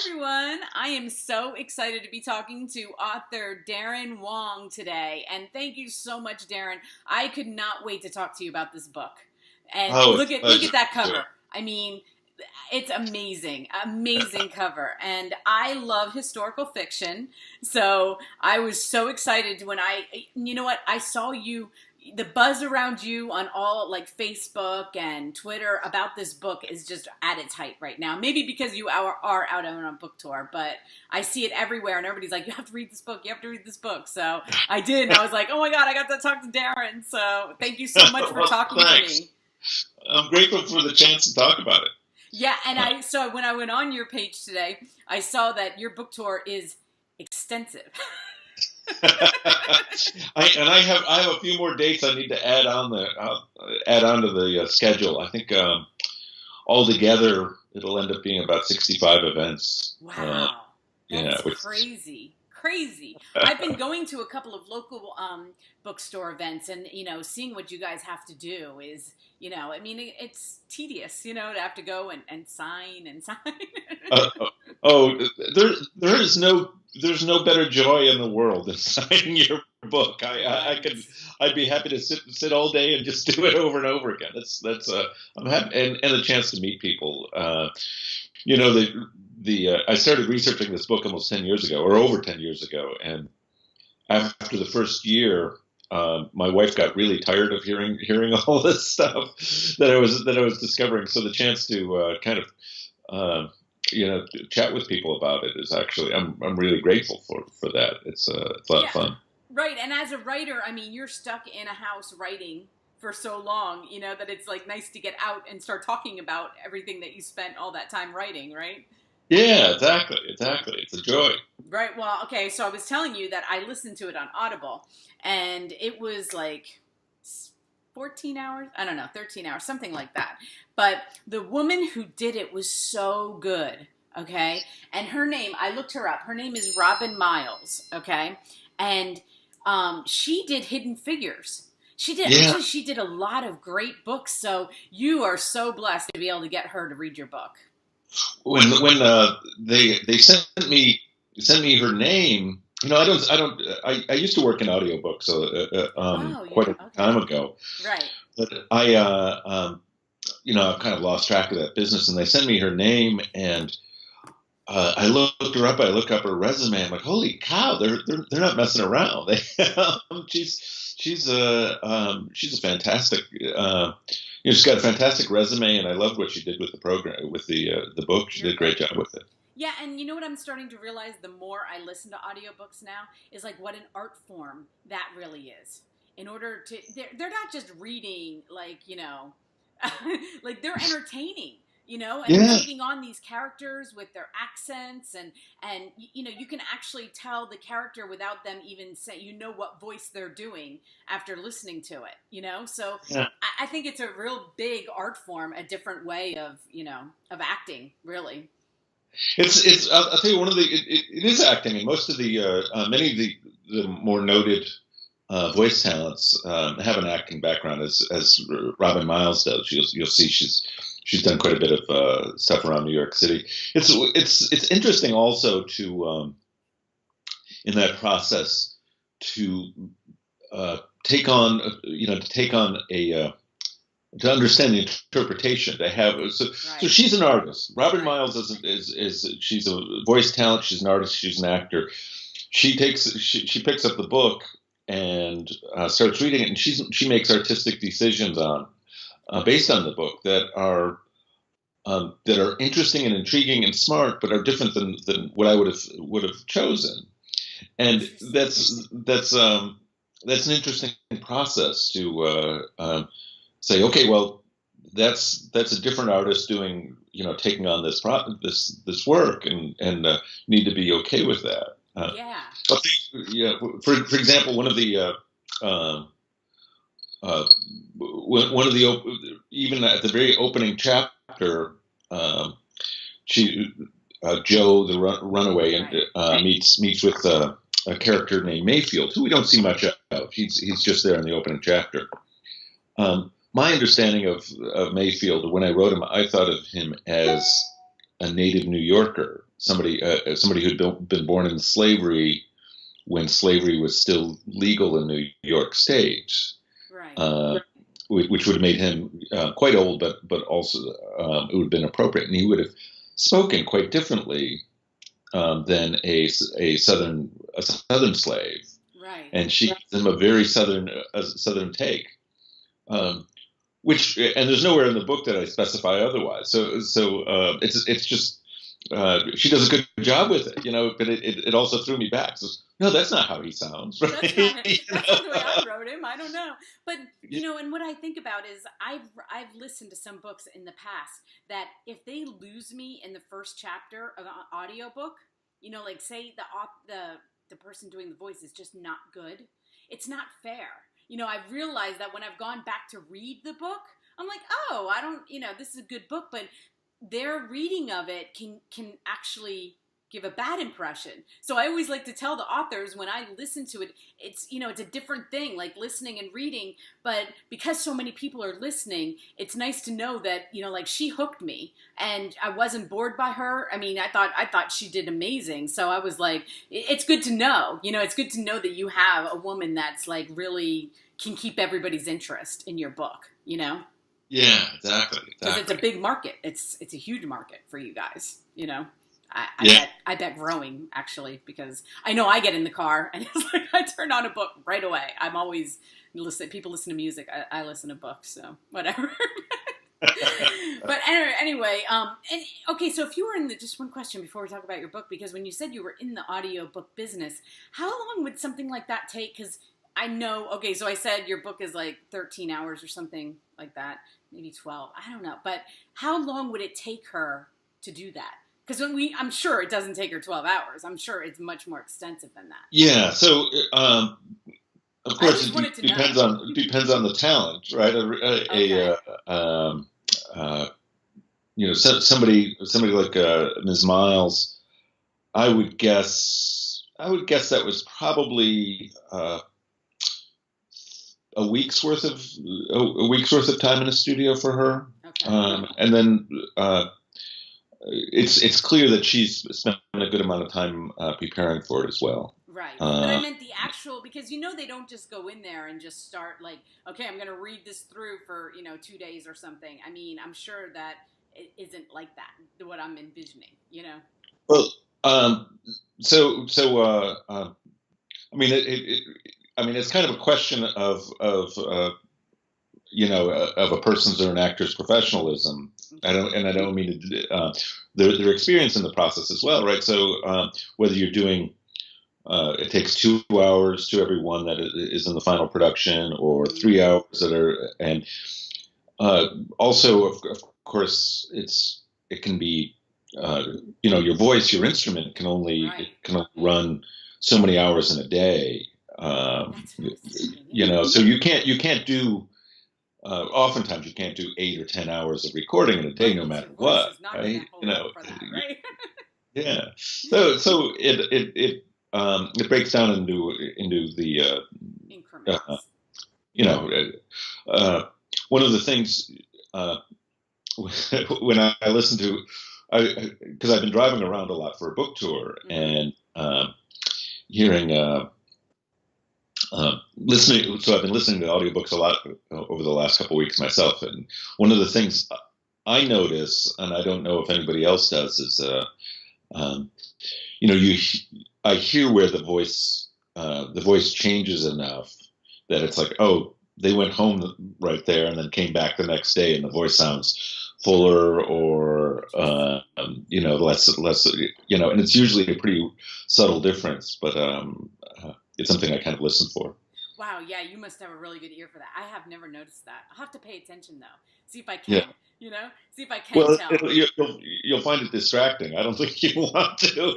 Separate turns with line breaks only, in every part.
everyone. I am so excited to be talking to author Daren Wang today. And thank you so much, Daren. I could not wait to talk to you about this book. And look at that cover. I mean, it's amazing. Amazing cover. And I love historical fiction. So I was so excited when I saw you. The buzz around you on all like Facebook and Twitter about this book is just at its height right now. Maybe because you are out on a book tour, but I see it everywhere and everybody's like, you have to read this book. You have to read this book. So I did. And I was like, oh my God, I got to talk to Daren. So thank you so much for talking to me.
I'm grateful for the chance to talk about it.
Yeah. And so when I went on your page today, I saw that your book tour is extensive.
I have a few more dates I need to add on to the schedule. I think altogether it'll end up being about 65 events.
Wow, that's crazy. I've been going to a couple of local bookstore events, and seeing what you guys have to do is, I mean, it's tedious, to have to go and sign and sign. There's no better joy in the world than signing your book. I'd be happy to sit all day and just do it over and over again. I'm happy, and the chance to meet people. I started researching this book almost 10 years ago, or over 10 years ago, and after the first year, my wife got really tired of hearing all this stuff that I was discovering. So the chance to chat with people about it is actually I'm really grateful for that. It's a lot of fun. Right, and as a writer, I mean, you're stuck in a house writing for so long, that it's like nice to get out and start talking about everything that you spent all that time writing, right?
Yeah, exactly. It's a joy.
Right. Well, okay. So I was telling you that I listened to it on Audible, and it was like 14 hours. I don't know, 13 hours, something like that. But the woman who did it was so good. Okay. And her name, I looked her up. Her name is Robin Miles. Okay. And she did Hidden Figures. She did a lot of great books. So you are so blessed to be able to get her to read your book.
When they sent me her name, I used to work in audiobooks quite a time ago.
Right.
But I've kind of lost track of that business, and they sent me her name, and I looked her up. I look up her resume. I'm like, holy cow, they're not messing around. She's a fantastic. She's got a fantastic resume, and I loved what she did with the program, with the book. She did a great job with it.
Yeah, and you know what I'm starting to realize the more I listen to audiobooks now is like what an art form that really is. In order to, they're not just reading like, like they're entertaining. And taking on these characters with their accents and you can actually tell the character without them even saying, what voice they're doing after listening to it, so yeah. I think it's a real big art form, a different way of acting, really.
It's I'll tell you, it is acting, and most of the many of the more noted voice talents have an acting background, as Robin Miles does. You'll see she's done quite a bit of stuff around New York City. It's interesting also to in that process to take on to understand the interpretation to have. So she's an artist. Robin Miles is she's a voice talent. She's an artist. She's an actor. She picks up the book and starts reading it, and she makes artistic decisions based on the book that are interesting and intriguing and smart, but are different than what I would have chosen. And that's an interesting process to say, okay, well, that's a different artist doing, taking on this work, and need to be okay with that. For example, one of the even at the very opening chapter, Joe the runaway meets with a character named Mayfield, who we don't see much of. He's just there in the opening chapter. My understanding of Mayfield, when I wrote him, I thought of him as a native New Yorker, somebody who'd been born in slavery when slavery was still legal in New York State,
right.
Which would have made him quite old, but also it would have been appropriate, and he would have spoken quite differently than a southern slave.
Right.
And she gives him a very southern take, which, and there's nowhere in the book that I specify otherwise. So it's just she does a good job with it, but it also threw me back. So, no, that's not how he sounds. Right?
That's not the way I wrote him. I don't know, but and what I think about is I've listened to some books in the past that if they lose me in the first chapter of an audiobook, like say the person doing the voice is just not good, it's not fair. I've realized that when I've gone back to read the book, I'm like, oh, I don't, this is a good book, but their reading of it can actually give a bad impression. So I always like to tell the authors when I listen to it, it's a different thing, like listening and reading. But because so many people are listening, it's nice to know that like she hooked me, and I wasn't bored by her. I mean, I thought she did amazing. So I was like, it's good to know. It's good to know that you have a woman that's like really can keep everybody's interest in your book.
Yeah, exactly.
Because it's a big market. It's a huge market for you guys. I bet growing, actually, because I know I get in the car and it's like I turn on a book right away. I'm always people listen to music. I listen to books, so whatever. But anyway, okay, so if you were just one question before we talk about your book, because when you said you were in the audiobook business, how long would something like that take? Because I know, okay, so I said your book is like 13 hours or something like that, maybe 12. I don't know. But how long would it take her to do that? Because I'm sure it doesn't take her 12 hours. I'm sure it's much more extensive than that.
Yeah. So, of course, it depends on the talent, right? Somebody like Ms. Miles, I would guess that was probably a week's worth of time in a studio for her. Okay. And then it's clear that she's spent a good amount of time preparing for it as well.
Right. But I meant the actual, because they don't just go in there and just start like, okay, I'm going to read this through for 2 days or something. I mean, I'm sure that it isn't like that, what I'm envisioning,
Well, I mean, it's kind of a question of a person's or an actor's professionalism. I don't mean to, their experience in the process as well, right? So whether you're doing, it takes 2 hours to every one that is in the final production, or 3 hours that are, and also of course it can be, your voice, your instrument can only run so many hours in a day. So you can't do. Oftentimes, you can't do 8 or 10 hours of recording in a day, no matter what. Right? Yeah. So it breaks down into the increments. One of the things when I listen to, because I've been driving around a lot for a book tour, and hearing. Listening, so I've been listening to audiobooks a lot over the last couple of weeks myself, and one of the things I notice, and I don't know if anybody else does, is I hear where the voice changes enough that it's like, oh, they went home right there and then came back the next day, and the voice sounds fuller or less, and it's usually a pretty subtle difference, but it's something I kind of listen for.
Wow, yeah, you must have a really good ear for that. I have never noticed that. I'll have to pay attention, though. See if I can, see if I can tell.
You'll find it distracting. I don't think you want to.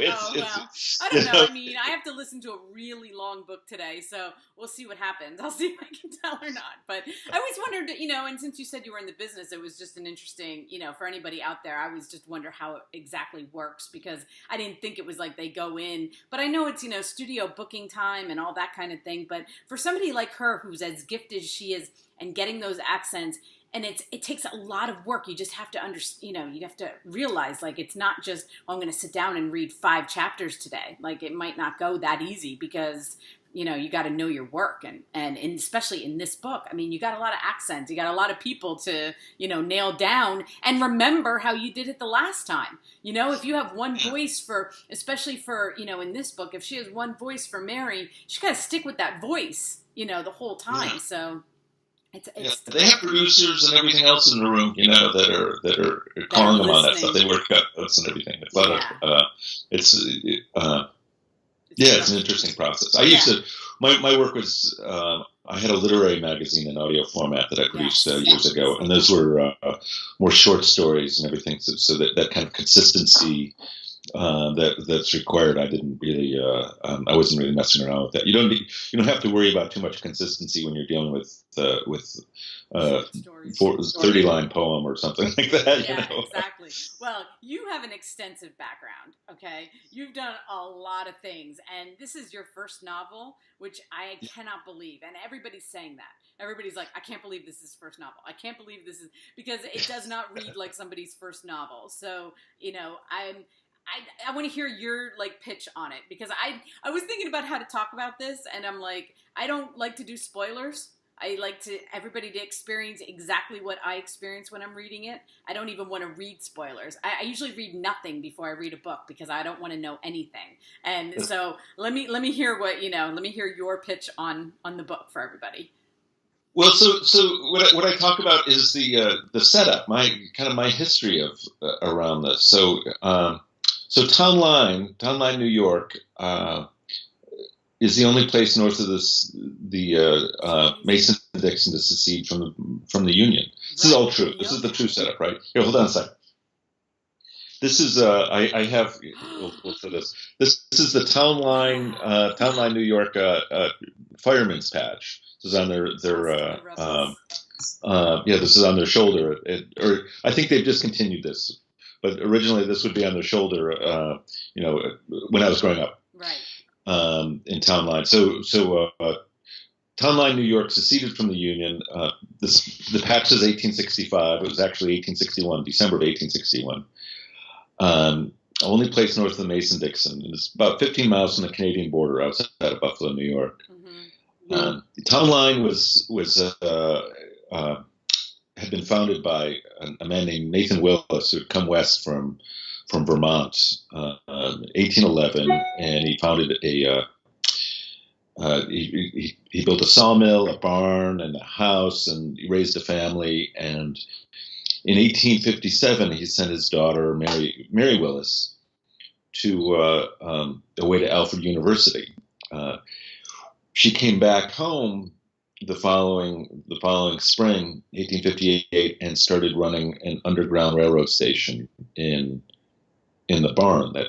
I don't know. I mean, I have to listen to a really long book today, so we'll see what happens. I'll see if I can tell or not. But I always wondered, and since you said you were in the business, it was just an interesting, for anybody out there, I always just wonder how it exactly works, because I didn't think it was like they go in. But I know it's, studio booking time and all that kind of thing. But for somebody like her who's as gifted as she is and getting those accents, it takes a lot of work. You just have to you have to realize, like, it's not just, oh, I'm going to sit down and read 5 chapters today. Like, it might not go that easy because, you got to know your work. And especially in this book, I mean, you got a lot of accents, you got a lot of people to, nail down and remember how you did it the last time. If you have one voice especially for, in this book, if she has one voice for Mary, she got to stick with that voice, the whole time. Yeah. So
they have producers and everything else in the room, that are calling them on that stuff. They work out notes and everything. It's it's an interesting process. I used to, my work was, I had a literary magazine in audio format that I produced years ago, and those were more short stories and everything. So that kind of consistency that's required, I didn't really, I wasn't really messing around with that. You don't have to worry about too much consistency when you're dealing with 30-line poem or something like that.
Yeah, exactly. Well, you have an extensive background, okay? You've done a lot of things, and this is your first novel, which I cannot believe. And everybody's saying that. Everybody's like, I can't believe this is his first novel. I can't believe this is, because it does not read like somebody's first novel. So, I want to hear your pitch on it, because I was thinking about how to talk about this, and I'm like, I don't like to do spoilers. I like everybody to experience exactly what I experience when I'm reading it. I don't even want to read spoilers. I usually read nothing before I read a book because I don't want to know anything. And so let me hear let me hear your pitch on the book for everybody.
Well, so what I talk about is the setup, my history of around this. So Town Line, New York, is the only place north of the Mason-Dixon to secede from the Union. This is all true. This is the true setup, right? Here, hold on a second. This is I have we'll for this. This is the Town Line, New York fireman's patch. This is on their this is on their shoulder. Or I think they've discontinued this, but originally this would be on their shoulder. When I was growing up.
Right.
In Town Line. So Town Line, New York seceded from the Union. The patch says 1865. It was actually 1861, December of 1861. Only place north of the Mason-Dixon. It's about 15 miles from the Canadian border outside of Buffalo, New York. Mm-hmm. Town Line had been founded by a man named Nathan Willis, who had come west from Vermont, 1811, and he founded he built a sawmill, a barn, and a house, and he raised a family. And in 1857, he sent his daughter Mary Willis away to Alfred University. She came back home the following spring, 1858, and started running an underground railroad station in the barn that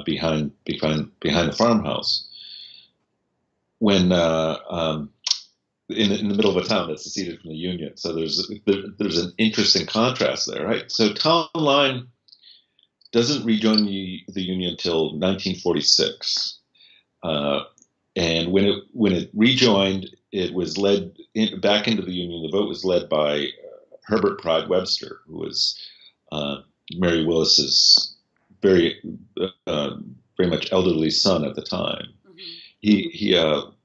behind the farmhouse. When in the middle of a town that's seceded from the Union, so there's an interesting contrast there, right? So Town Line doesn't rejoin the Union until 1946, and when it rejoined, it was led back into the Union. The vote was led by Herbert Pride Webster, who was Mary Willis's very much elderly son at the time. Mm-hmm. He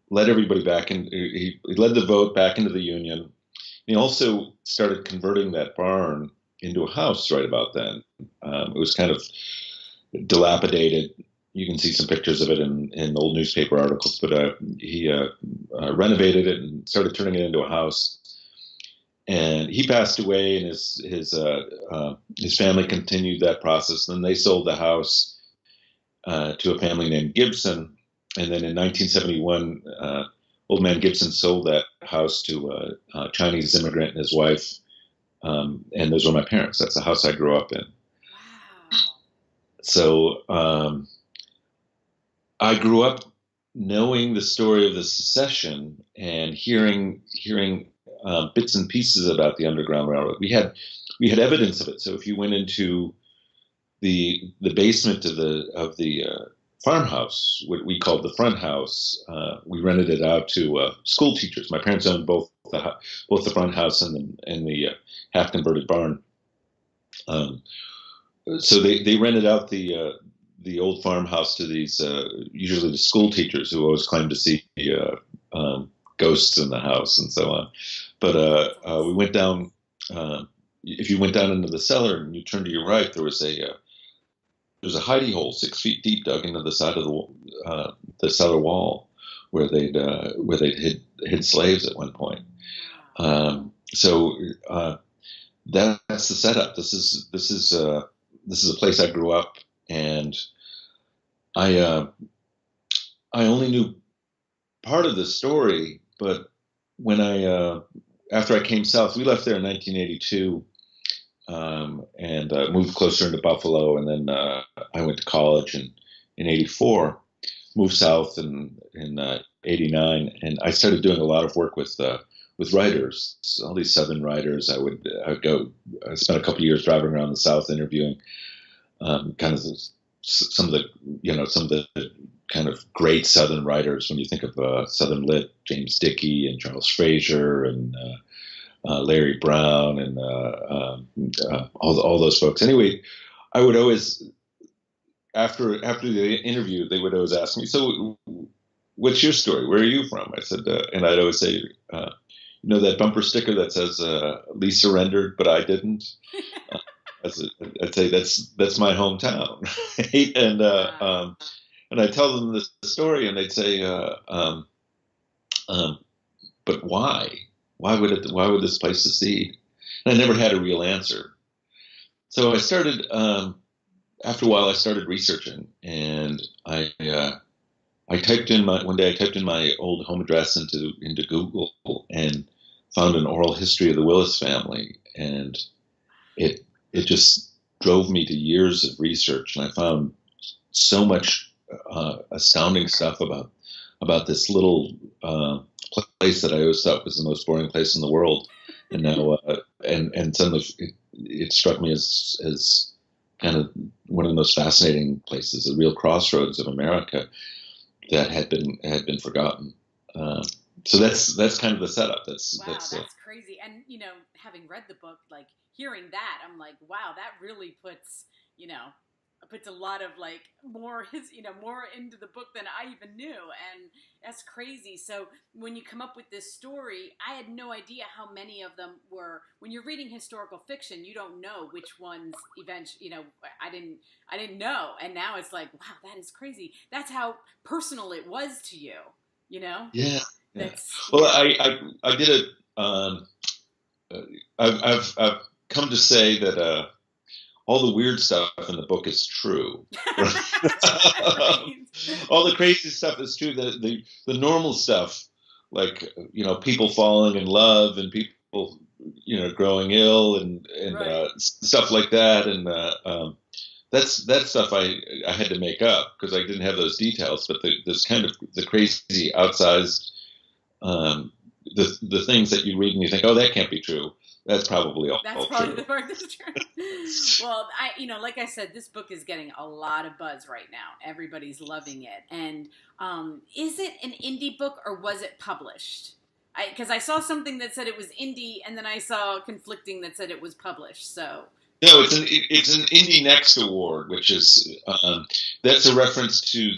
led everybody back in. He led the vote back into the Union. He also started converting that barn into a house right about then. It was kind of dilapidated. You can see some pictures of it in old newspaper articles. But he renovated it and started turning it into a house. And he passed away, and his family continued that process. Then they sold the house to a family named Gibson. And then in 1971, old man Gibson sold that house to a Chinese immigrant and his wife. And those were my parents. That's the house I grew up in. Wow. So I grew up knowing the story of the secession and hearing bits and pieces about the Underground Railroad. We had evidence of it. So if you went into the basement of the farmhouse, what we called the front house, we rented it out to school teachers. My parents owned both both the front house and the half converted barn. So they rented out the old farmhouse to these usually the school teachers who always claimed to see ghosts in the house and so on. But we went down. If you went down into the cellar and you turned to your right, there was a hidey hole 6 feet deep dug into the side of the cellar wall where they'd hid slaves at one point. So that's the setup. This is a place I grew up, and I only knew part of the story, but when after I came south, we left there in 1982, and moved closer into Buffalo, and then I went to college in '84, moved south in '89, and I started doing a lot of work with writers, all these Southern writers. I would spent a couple of years driving around the South interviewing kind of some of the kind of great Southern writers. When you think of Southern Lit, James Dickey and Charles Frazier and Larry Brown and all those folks. Anyway, I would always, after the interview, they would always ask me, "So, what's your story? Where are you from?" I said, and I'd always say, that bumper sticker that says "Lee surrendered, but I didn't." I'd say that's my hometown, and I tell them the story, and they'd say, "But why? Why would this place secede?" And I never had a real answer. So I started. After a while, I started researching, and I typed in my old home address into Google and found an oral history of the Willis family, and it just drove me to years of research, and I found so much astounding stuff about this little place that I always thought was the most boring place in the world, and now and suddenly it struck me as kind of one of the most fascinating places, a real crossroads of America that had been forgotten. So that's kind of the setup. That's
crazy. And having read the book, like hearing that, I'm like, wow, that really puts a lot of more into the book than I even knew, and that's crazy. So when you come up with this story, I had no idea how many of them were. When you're reading historical fiction, you don't know which ones eventually. I didn't know, and now it's like, wow, that is crazy. That's how personal it was to you.
Yeah. Well, I did it. I've come to say that. All the weird stuff in the book is true. All the crazy stuff is true. The normal stuff, like people falling in love and people growing ill and right. Stuff like that, and that's stuff I had to make up because I didn't have those details. But this kind of the crazy, outsized, the things that you read and you think, oh, that can't be true. That's probably all. That's probably the part that's
true. Well, like I said, this book is getting a lot of buzz right now. Everybody's loving it. And is it an indie book or was it published? Because I saw something that said it was indie, and then I saw conflicting that said it was published. So
no, it's an Indie Next Award, which is that's a reference to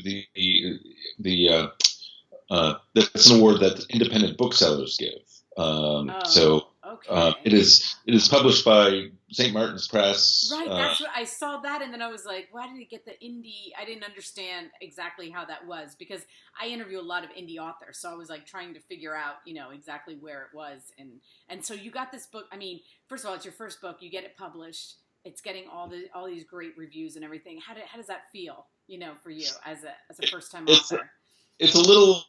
that's an award that independent booksellers give. So. Okay. It is published by St. Martin's Press.
Right, that's what I saw that, and then I was like, why did it get the indie? I didn't understand exactly how that was because I interview a lot of indie authors, so I was like trying to figure out, exactly where it was, and so you got this book. I mean, first of all, it's your first book. You get it published. It's getting all these great reviews and everything. How does that feel, for you as a first time author?
It's a little.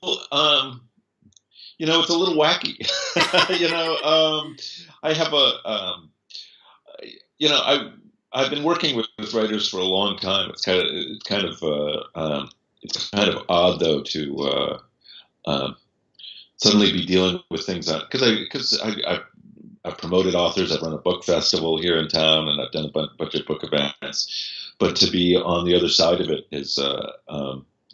It's a little wacky. I have I've been working with writers for a long time. It's kind of odd though to suddenly be dealing with things because I've promoted authors. I've run a book festival here in town, and I've done a bunch of book events. But to be on the other side of it is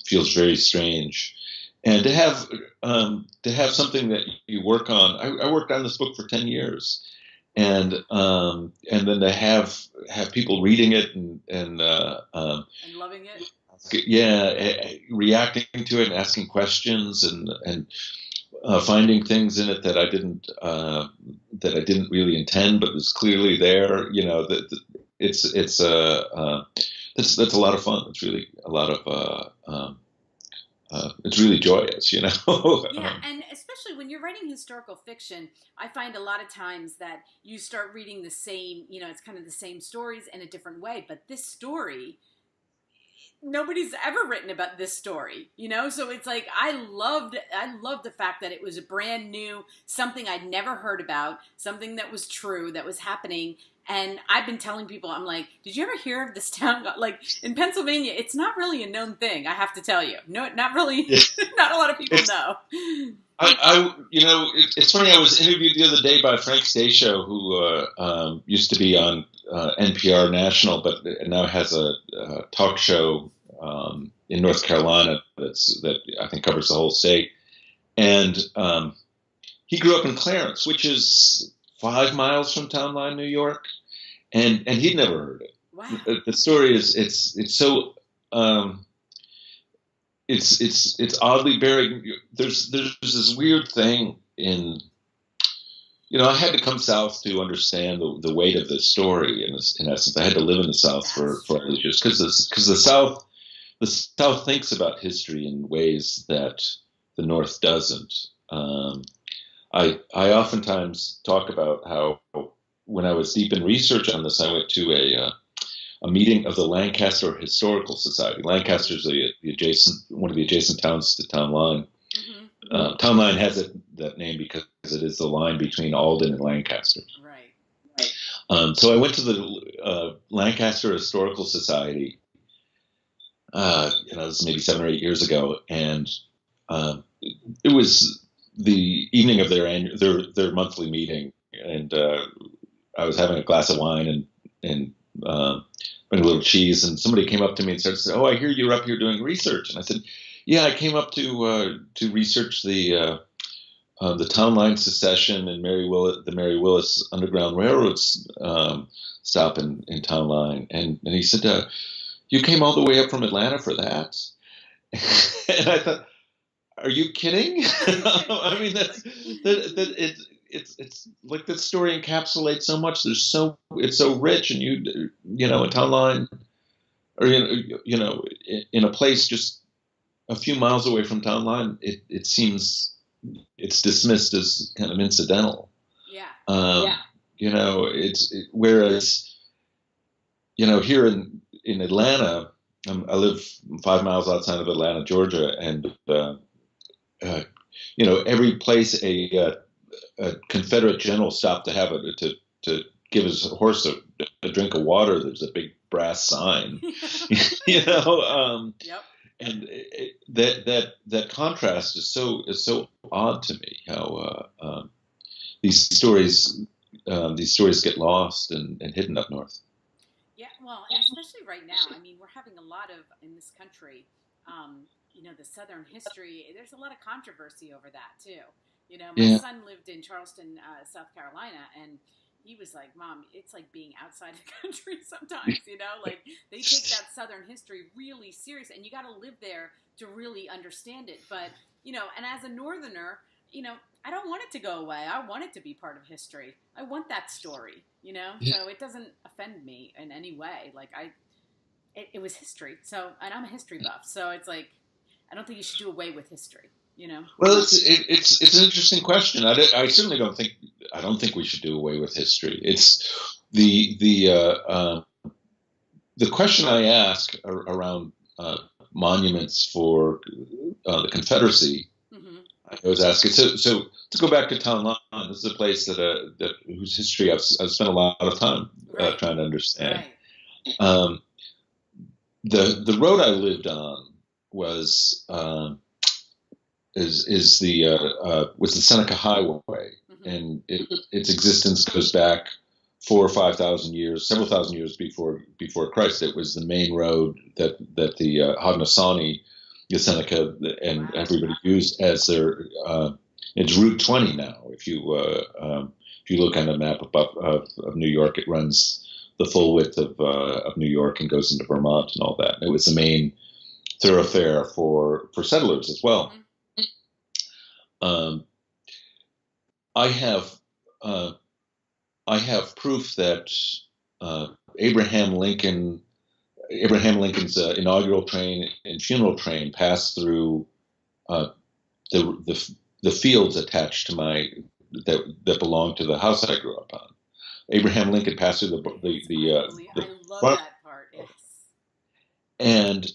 feels very strange. and to have something that you work on. I worked on this book for 10 years, and then to have people reading it and
loving it.
Yeah, reacting to it and asking questions and finding things in it that I didn't really intend, but was clearly there. That's a lot of fun. It's really a lot of it's really joyous,
Yeah, and especially when you're writing historical fiction, I find a lot of times that you start reading the same. It's kind of the same stories in a different way, but this story, nobody's ever written about this story, so it's like I loved the fact that it was a brand new, something I'd never heard about, something that was true, that was happening. And I've been telling people, I'm like, did you ever hear of this town? Like in Pennsylvania, it's not really a known thing, I have to tell you. No, not really. Yeah. Not a lot of people know.
It's funny. I was interviewed the other day by Frank Stasio, who used to be on NPR National, but now has a talk show in North Carolina that I think covers the whole state. And he grew up in Clarence, which is 5 miles from Town Line, New York, and he'd never heard it.
Wow.
The story is it's so. It's oddly buried. There's this weird thing in, I had to come south to understand the weight of this story. In essence, I had to live in the South for all these years because the South thinks about history in ways that the North doesn't. I oftentimes talk about how when I was deep in research on this, I went to a meeting of the Lancaster Historical Society. Lancaster is one of the adjacent towns to Town Line. Mm-hmm. Town Line has that name because it is the line between Alden and Lancaster.
Right.
So I went to the Lancaster Historical Society. This was maybe 7 or 8 years ago, and it was the evening of their monthly meeting, and I was having a glass of wine and a little cheese, and somebody came up to me and started saying, "Oh, I hear you're up here doing research." And I said, "Yeah, I came up to research the Town Line secession and the Mary Willis Underground Railroad stop in Town Line." And he said, "You came all the way up from Atlanta for that?" And I thought, "Are you kidding?" I mean, it's like this story encapsulates so much. It's so rich, and in Town Line, or in a place just a few miles away from Town Line, it seems it's dismissed as kind of incidental.
Yeah.
Whereas here in Atlanta, I live 5 miles outside of Atlanta, Georgia, and every place a Confederate general stopped to have to give his horse a drink of water, there's a big brass sign.
Yep.
And that contrast is so odd to me. How these stories get lost and hidden up north.
Yeah, well, and especially right now. I mean, we're having a lot of in this country. The Southern history. There's a lot of controversy over that too. My son lived in Charleston, South Carolina, and he was like, "Mom, it's like being outside the country sometimes, like they take that Southern history really serious, and you got to live there to really understand it." But, and as a Northerner, I don't want it to go away. I want it to be part of history. I want that story, so it doesn't offend me in any way. Like it was history. So, and I'm a history buff. So it's like, I don't think you should do away with history.
Well, it's an interesting question. I certainly don't think we should do away with history. It's the question I ask around monuments for the Confederacy. Mm-hmm. I was asking. So to go back to Town Line, this is a place that whose history I've spent a lot of time trying to understand.
Right.
The road I lived on was. Was the Seneca Highway, mm-hmm. and its existence goes back 4,000 or 5,000 years, several thousand years before Christ. It was the main road that the Haudenosaunee Seneca and everybody used as their. It's Route 20 now. If you look on the map of New York, it runs the full width of New York and goes into Vermont and all that. And it was the main thoroughfare for settlers as well. I have proof that Abraham Lincoln's inaugural train and funeral train passed through the fields attached to that belonged to the house I grew up on. Abraham Lincoln passed through
I love that part. Yes.
And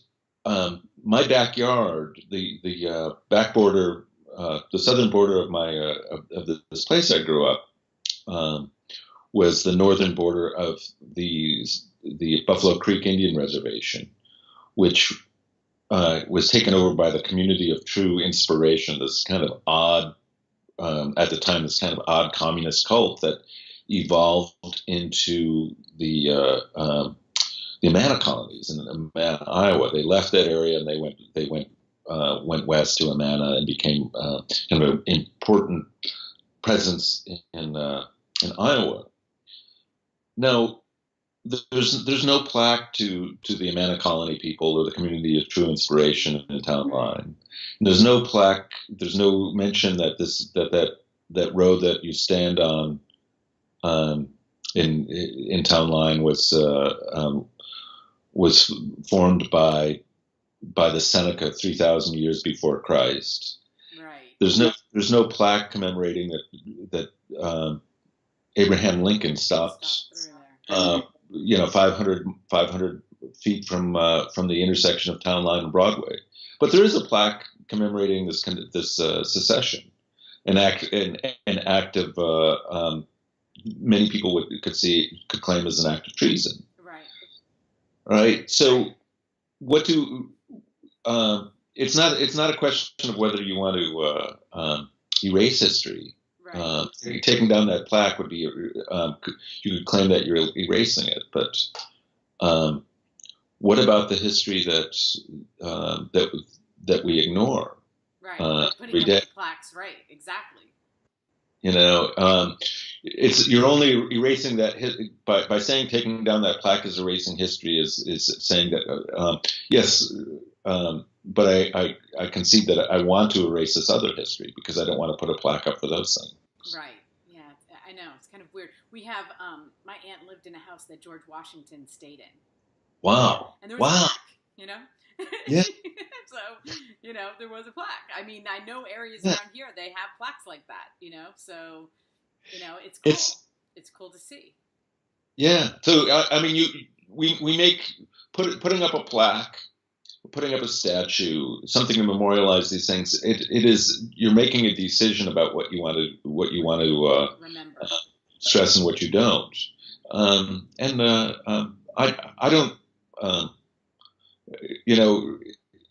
my backyard, the back border, the southern border of this place I grew up, was the northern border of the Buffalo Creek Indian Reservation, which was taken over by the Community of True Inspiration, this kind of odd, at the time, this kind of odd communist cult that evolved into the Amana colonies in Amana, Iowa. They left that area and they went west to Amana and became kind of an important presence in Iowa. Now, there's no plaque to the Amana colony people or the Community of True Inspiration in Town Line. And there's no plaque. There's no mention that that road that you stand on in Town Line was formed by the Seneca 3,000 years before Christ.
Right.
There's no plaque commemorating that Abraham Lincoln stopped. 500 feet from the intersection of Town Line and Broadway. But there is a plaque commemorating this secession, an act of many people could claim as an act of treason.
Right.
Right. So it's not a question of whether you want to erase history.
Right.
Taking down that plaque would be you could claim that you're erasing it, but what about the history that we ignore?
Right. Putting up the plaques. Right. Exactly.
You're only erasing that by saying taking down that plaque is erasing history is saying that yes. But I concede that I want to erase this other history because I don't want to put a plaque up for those things.
Right. Yeah, I know. It's kind of weird. We have, my aunt lived in a house that George Washington stayed in.
Wow.
And there was a plaque,
Yeah.
So, there was a plaque. I mean, I know areas around here, they have plaques like that, so, it's cool. It's cool to see.
Yeah. So, I mean, we make putting up a plaque, putting up a statue, something to memorialize these things. It is you're making a decision about what you want to
remember,
stress and what you don't. I don't.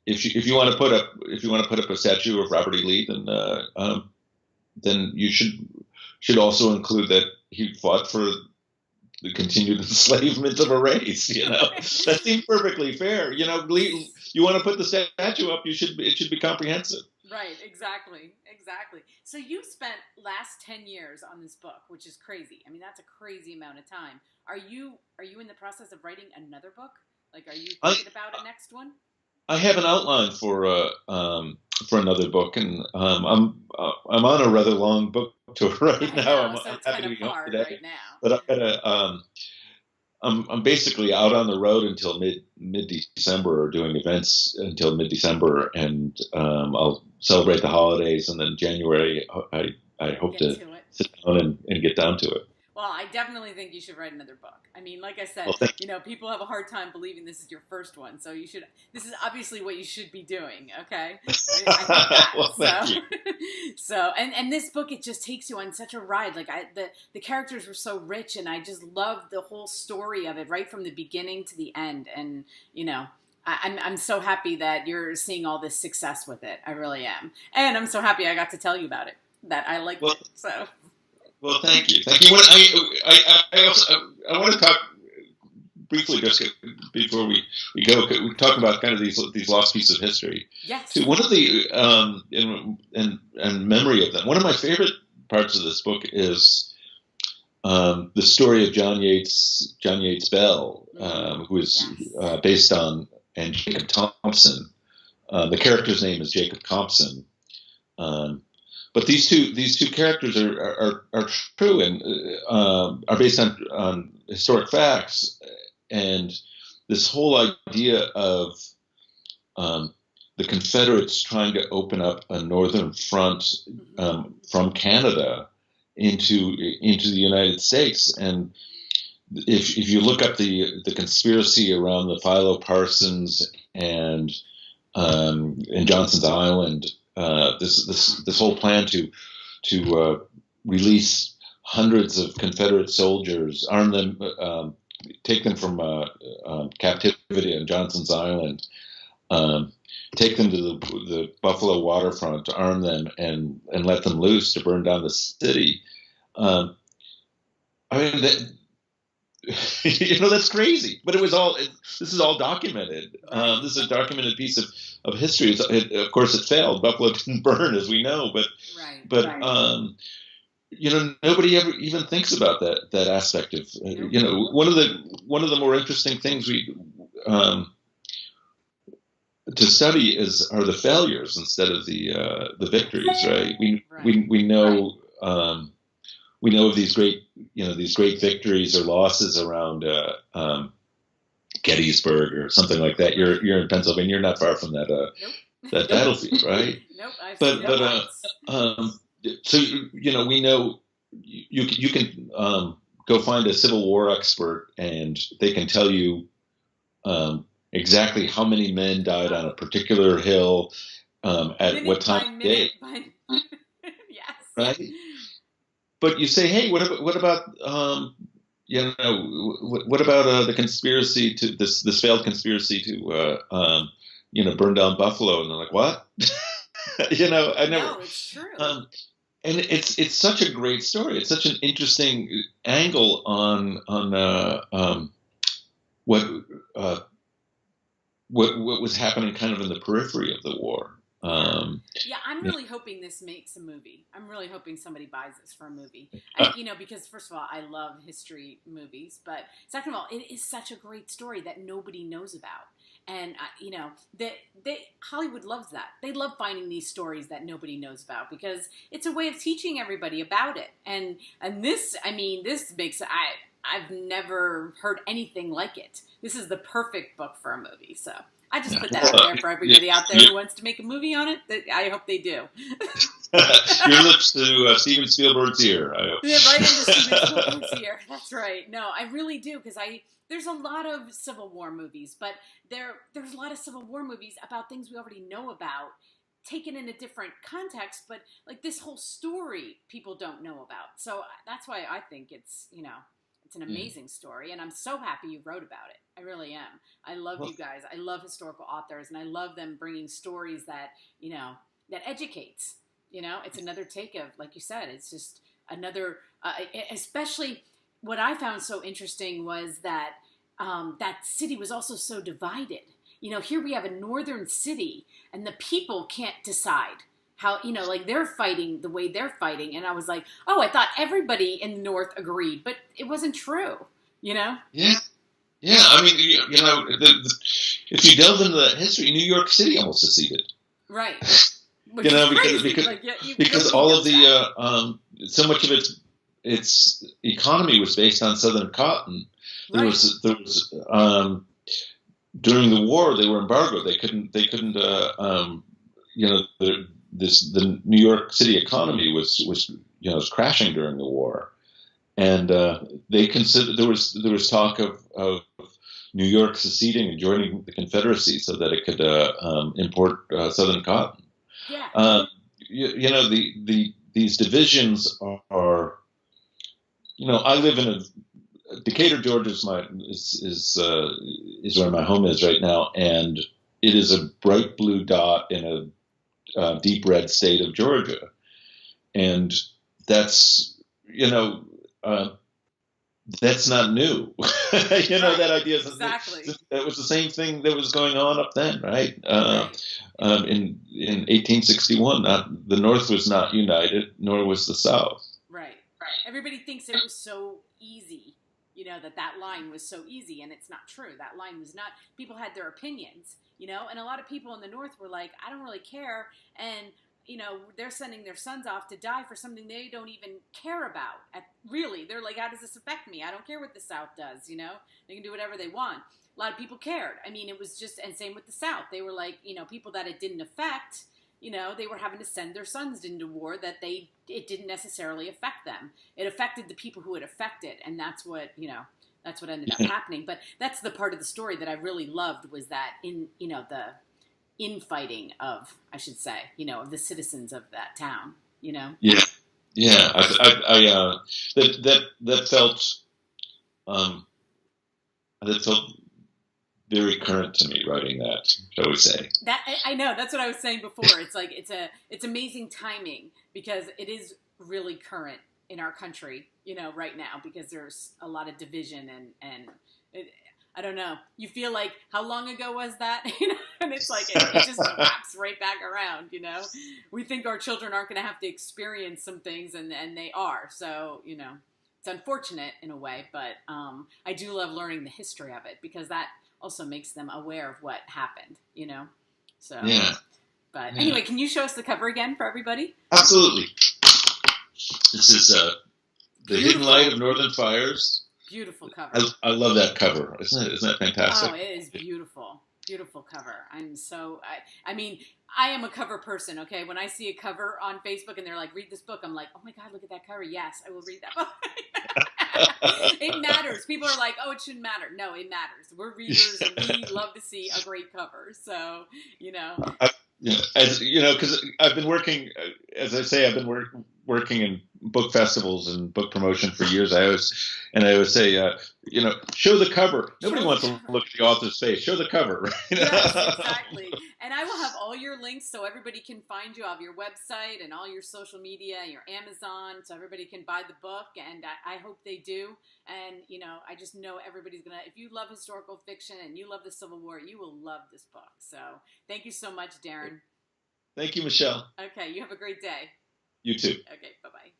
If you want to put up a statue of Robert E. Lee, then you should also include that he fought for the continued enslavement of a race. That seems perfectly fair. You want to put the statue up, it should be comprehensive.
Right, exactly. So you spent last 10 years on this book, which is crazy. I mean, that's a crazy amount of time. Are you in the process of writing another book? Like, are you thinking about a next one?
I have an outline for another book, and I'm on a rather long book tour right now.
I'm happy to be home today. Right now.
But I'm basically out on the road until mid-December, or doing events until mid-December, and I'll celebrate the holidays, and then January I hope to sit down and get down to it.
Well, I definitely think you should write another book. I mean, like I said, people have a hard time believing this is your first one, so you should. This is obviously what you should be doing. Okay, I think that.
Well, thank you.
So, and this book, it just takes you on such a ride. Like the characters were so rich, and I just loved the whole story of it, right from the beginning to the end. And I'm so happy that you're seeing all this success with it. I really am, and I'm so happy I got to tell you about it. That I liked it. So.
Well, thank you. I also want to talk briefly, just before we go, we talk about kind of these lost pieces of history.
Yes.
So one of the in memory of them, one of my favorite parts of this book is the story of John Yates Bell, who is based on and Jacob Thompson. The character's name is Jacob Thompson. But these two characters are true and are based on historic facts, and this whole idea of the Confederates trying to open up a northern front from Canada into the United States. And if you look up the conspiracy around the Philo Parsons and Johnson's Island. This whole plan to release hundreds of Confederate soldiers, arm them, take them from captivity on Johnson's Island, take them to the Buffalo waterfront, to arm them and let them loose to burn down the city. I mean, that's crazy. But this is all documented. This is a documented piece of history. Of course, it failed. Buffalo didn't burn, as we know. But nobody ever even thinks about that aspect of. One of the more interesting things to study are the failures instead of the victories. Right? We know. We know of these great victories or losses around Gettysburg or something like that. You're in Pennsylvania. You're not far from that that battlefield, right?
Nope.
So we know you can go find a Civil War expert and they can tell you exactly how many men died on a particular hill at what time of day.
Yes.
Right. But you say, hey, what about the conspiracy to this failed conspiracy to burn down Buffalo? And they're like, what? I never.
No, it's true.
And it's such a great story. It's such an interesting angle on what was happening kind of in the periphery of the war.
I'm really hoping this makes a movie. I'm really hoping somebody buys this for a movie. Because first of all, I love history movies, but second of all, it is such a great story that nobody knows about. And Hollywood loves that. They love finding these stories that nobody knows about because it's a way of teaching everybody about it. And this makes I've never heard anything like it. This is the perfect book for a movie. So I just put that out there for everybody out there who wants to make a movie on it. I hope they do.
Your lips to Steven Spielberg's ear, I hope.
Yeah, right into Steven Spielberg's ear. That's right. No, I really do, because there's a lot of Civil War movies, but there's a lot of Civil War movies about things we already know about, taken in a different context, but like this whole story people don't know about. So that's why I think it's an amazing story, and I'm so happy you wrote about it. I really am. I love you guys. I love historical authors, and I love them bringing stories that that educates. It's another take of, like you said, it's just another. Especially what I found so interesting was that that city was also so divided. Here we have a northern city, and the people can't decide how, they're fighting the way they're fighting. And I was like, oh, I thought everybody in the North agreed, but it wasn't true,
Yeah. Yeah. I mean, if you delve into that history, New York City almost seceded.
Right.
Because all of the, so much of its economy was based on Southern cotton. There was, during the war, they were embargoed. They couldn't, the New York City economy was crashing during the war, and they considered there was talk of New York seceding and joining the Confederacy so that it could import Southern cotton.
Yeah.
These divisions are. I live in Decatur, Georgia is where my home is right now, and it is a bright blue dot in a deep red state of Georgia, and that's that's not new. That idea isn't
exactly.
new. That was the same thing that was going on up then, right?
Right.
In 1861, the North was not united, nor was the South.
Right. Everybody thinks it was so easy, that line was so easy, and it's not true. That line was not. People had their opinions, and a lot of people in the North were like, I don't really care, and they're sending their sons off to die for something they don't even care about. Really, they're like, how does this affect me? I don't care what the South does, They can do whatever they want. A lot of people cared. I mean, it was just, and same with the South. They were like, people that it didn't affect, they were having to send their sons into war that it didn't necessarily affect them. It affected the people who it affected, and that's what ended up happening. But that's the part of the story that I really loved, was that the infighting of, I should say, of the citizens of that town,
Yeah. That felt very current to me, writing that, shall we say.
That, I know, that's what I was saying before. It's like, it's amazing timing, because it is really current in our country, right now, because there's a lot of division and I don't know. You feel like, how long ago was that? And it's like, it just wraps right back around, We think our children aren't going to have to experience some things, and they are. So, it's unfortunate in a way, but I do love learning the history of it, because that also makes them aware of what happened, So,
yeah.
But anyway, can you show us the cover again for everybody?
Absolutely. This is The Hidden Light of Northern Fires.
Beautiful cover.
I love that cover. Isn't that fantastic?
Oh, it is beautiful. Beautiful cover. I mean, I am a cover person, okay? When I see a cover on Facebook and they're like, read this book, I'm like, oh my God, look at that cover. Yes, I will read that book. It matters. People are like, oh, it shouldn't matter. No, it matters. We're readers, and we love to see a great cover. So,
because I've been working, as I say, I've been working in book festivals and book promotion for years. I always say, show the cover. Nobody wants to look at the author's face. Show the cover. Right?
Yes, exactly. And I will have all your links so everybody can find you. I'll have your website and all your social media, your Amazon, so everybody can buy the book. And I hope they do. And, I just know everybody's going to, if you love historical fiction and you love the Civil War, you will love this book. So thank you so much, Daren.
Thank you, Michelle.
Okay, you have a great day.
You too.
Okay, bye-bye.